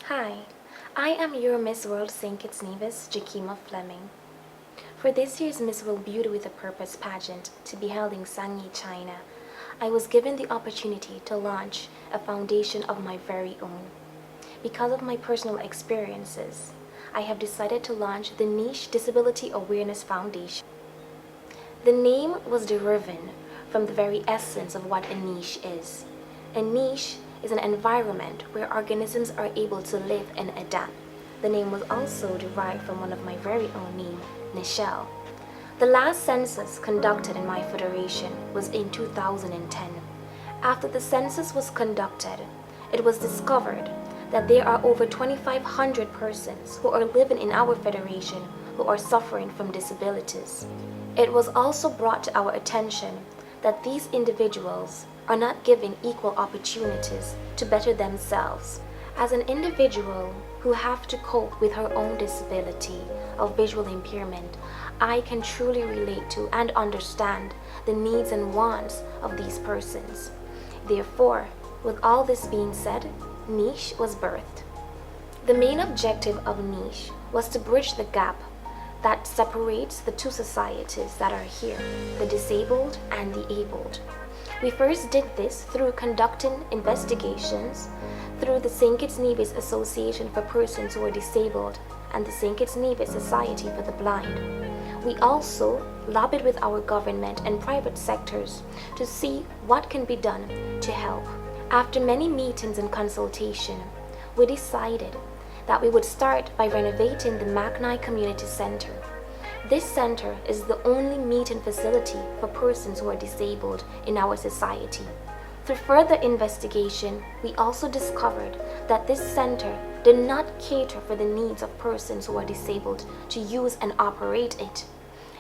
Hi, I am your Miss World St. Kitts NEVIS, Jakima Fleming. For this year's Miss World Beauty with a Purpose pageant to be held in Sangye, China, I was given the opportunity to launch a foundation of my very own. Because of my personal experiences, I have decided to launch the Niche Disability Awareness Foundation. The name was derived from the very essence of what a niche is. A niche is an environment where organisms are able to live and adapt. The name was also derived from one of my very own name, Nichelle. The last census conducted in my federation was in 2010. After the census was conducted, it was discovered that there are over 2,500 persons who are living in our federation who are suffering from disabilities. It was also brought to our attention that these individuals are not given equal opportunities to better themselves. As an individual who have to cope with her own disability of visual impairment, I can truly relate to and understand the needs and wants of these persons. Therefore, with all this being said, Niche was birthed. The main objective of Niche was to bridge the gap that separates the two societies that are here, the disabled and the abled. We first did this through conducting investigations through the St. Kitts NEVIS Association for Persons Who Are Disabled and the St. Kitts NEVIS Society for the Blind. We also lobbied with our government and private sectors to see what can be done to help. After many meetings and consultation, we decided that we would start by renovating the Maknai Community Center. This center is the only meeting facility for persons who are disabled in our society. Through further investigation, we also discovered that this center did not cater for the needs of persons who are disabled to use and operate it.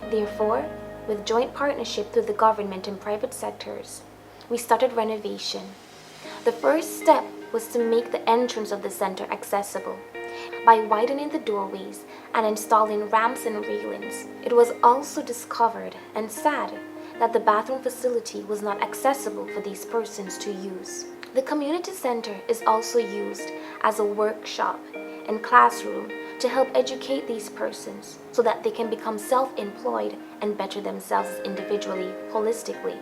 Therefore, with joint partnership through the government and private sectors, we started renovation. The first step was to make the entrance of the center accessible by widening the doorways and installing ramps and railings. It was also discovered and sad that the bathroom facility was not accessible for these persons to use. The community center is also used as a workshop and classroom to help educate these persons so that they can become self-employed and better themselves individually, holistically.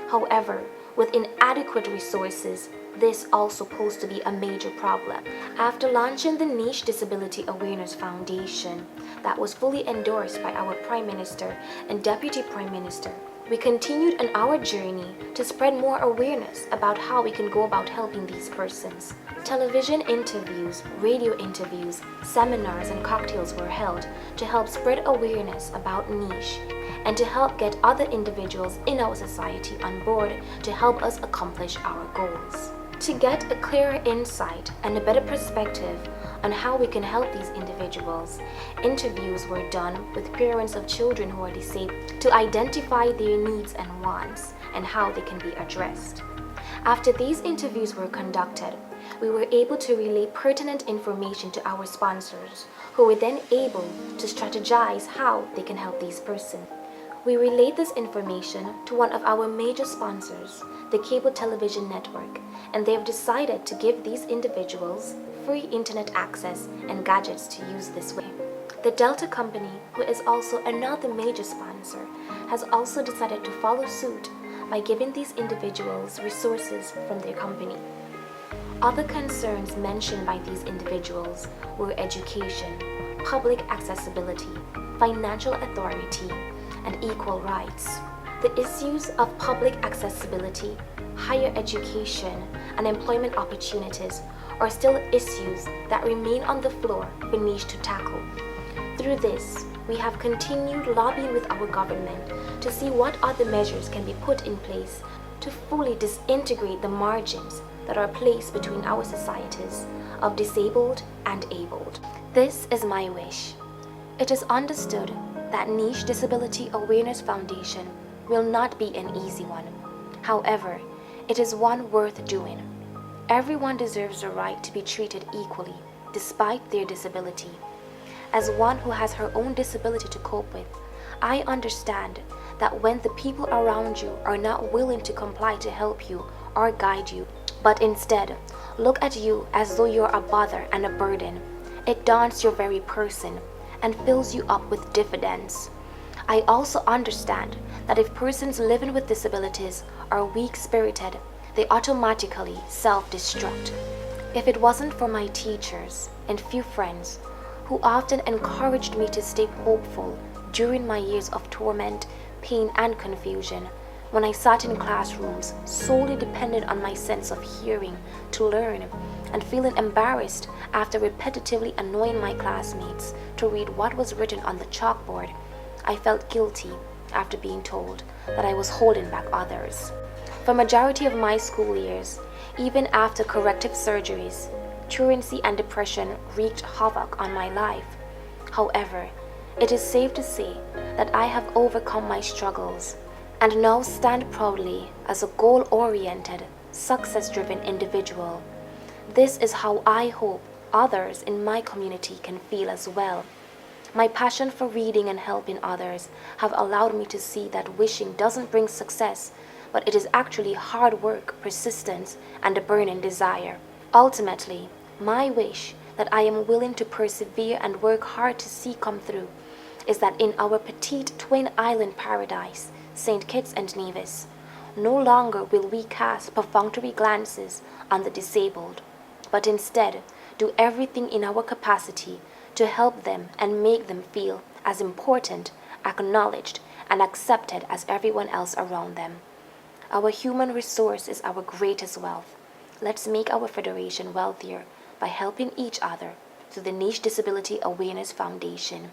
However, with inadequate resources, this also posed to be a major problem. After launching the Niche Disability Awareness Foundation that was fully endorsed by our Prime Minister and Deputy Prime Minister, we continued on our journey to spread more awareness about how we can go about helping these persons. Television interviews, radio interviews, seminars and cocktails were held to help spread awareness about Niche and to help get other individuals in our society on board to help us accomplish our goals. To get a clearer insight and a better perspective on how we can help these individuals, interviews were done with parents of children who are disabled to identify their needs and wants and how they can be addressed. After these interviews were conducted, we were able to relay pertinent information to our sponsors, who were then able to strategize how they can help these persons. We relayed this information to one of our major sponsors, the cable television network, and they have decided to give these individuals free internet access and gadgets to use this way. The Delta Company, who is also another major sponsor, has also decided to follow suit by giving these individuals resources from their company. Other concerns mentioned by these individuals were education, public accessibility, financial authority, and equal rights. The issues of public accessibility, higher education, and employment opportunities are still issues that remain on the floor for Niche to tackle. Through this, we have continued lobbying with our government to see what other measures can be put in place to fully disintegrate the margins that are placed between our societies of disabled and abled. This is my wish. It is understood that Niche Disability Awareness Foundation will not be an easy one. However, it is one worth doing. Everyone deserves the right to be treated equally, despite their disability. As one who has her own disability to cope with, I understand that when the people around you are not willing to comply to help you or guide you, but instead look at you as though you're a bother and a burden. It daunts your very person and fills you up with diffidence. I also understand that if persons living with disabilities are weak-spirited, they automatically self-destruct. If it wasn't for my teachers and few friends who often encouraged me to stay hopeful during my years of torment, pain, and confusion, when I sat in classrooms solely dependent on my sense of hearing to learn and feeling embarrassed after repetitively annoying my classmates to read what was written on the chalkboard, I felt guilty after being told that I was holding back others. For majority of my school years, even after corrective surgeries, truancy and depression wreaked havoc on my life. However, it is safe to say that I have overcome my struggles and now stand proudly as a goal-oriented, success-driven individual. This is how I hope others in my community can feel as well. My passion for reading and helping others have allowed me to see that wishing doesn't bring success, but it is actually hard work, persistence, and a burning desire. Ultimately, my wish that I am willing to persevere and work hard to see come through is that in our petite twin island paradise, St. Kitts and Nevis, no longer will we cast perfunctory glances on the disabled, but instead do everything in our capacity to help them and make them feel as important, acknowledged, and accepted as everyone else around them. Our human resource is our greatest wealth. Let's make our federation wealthier by helping each other through the Niche Disability Awareness Foundation.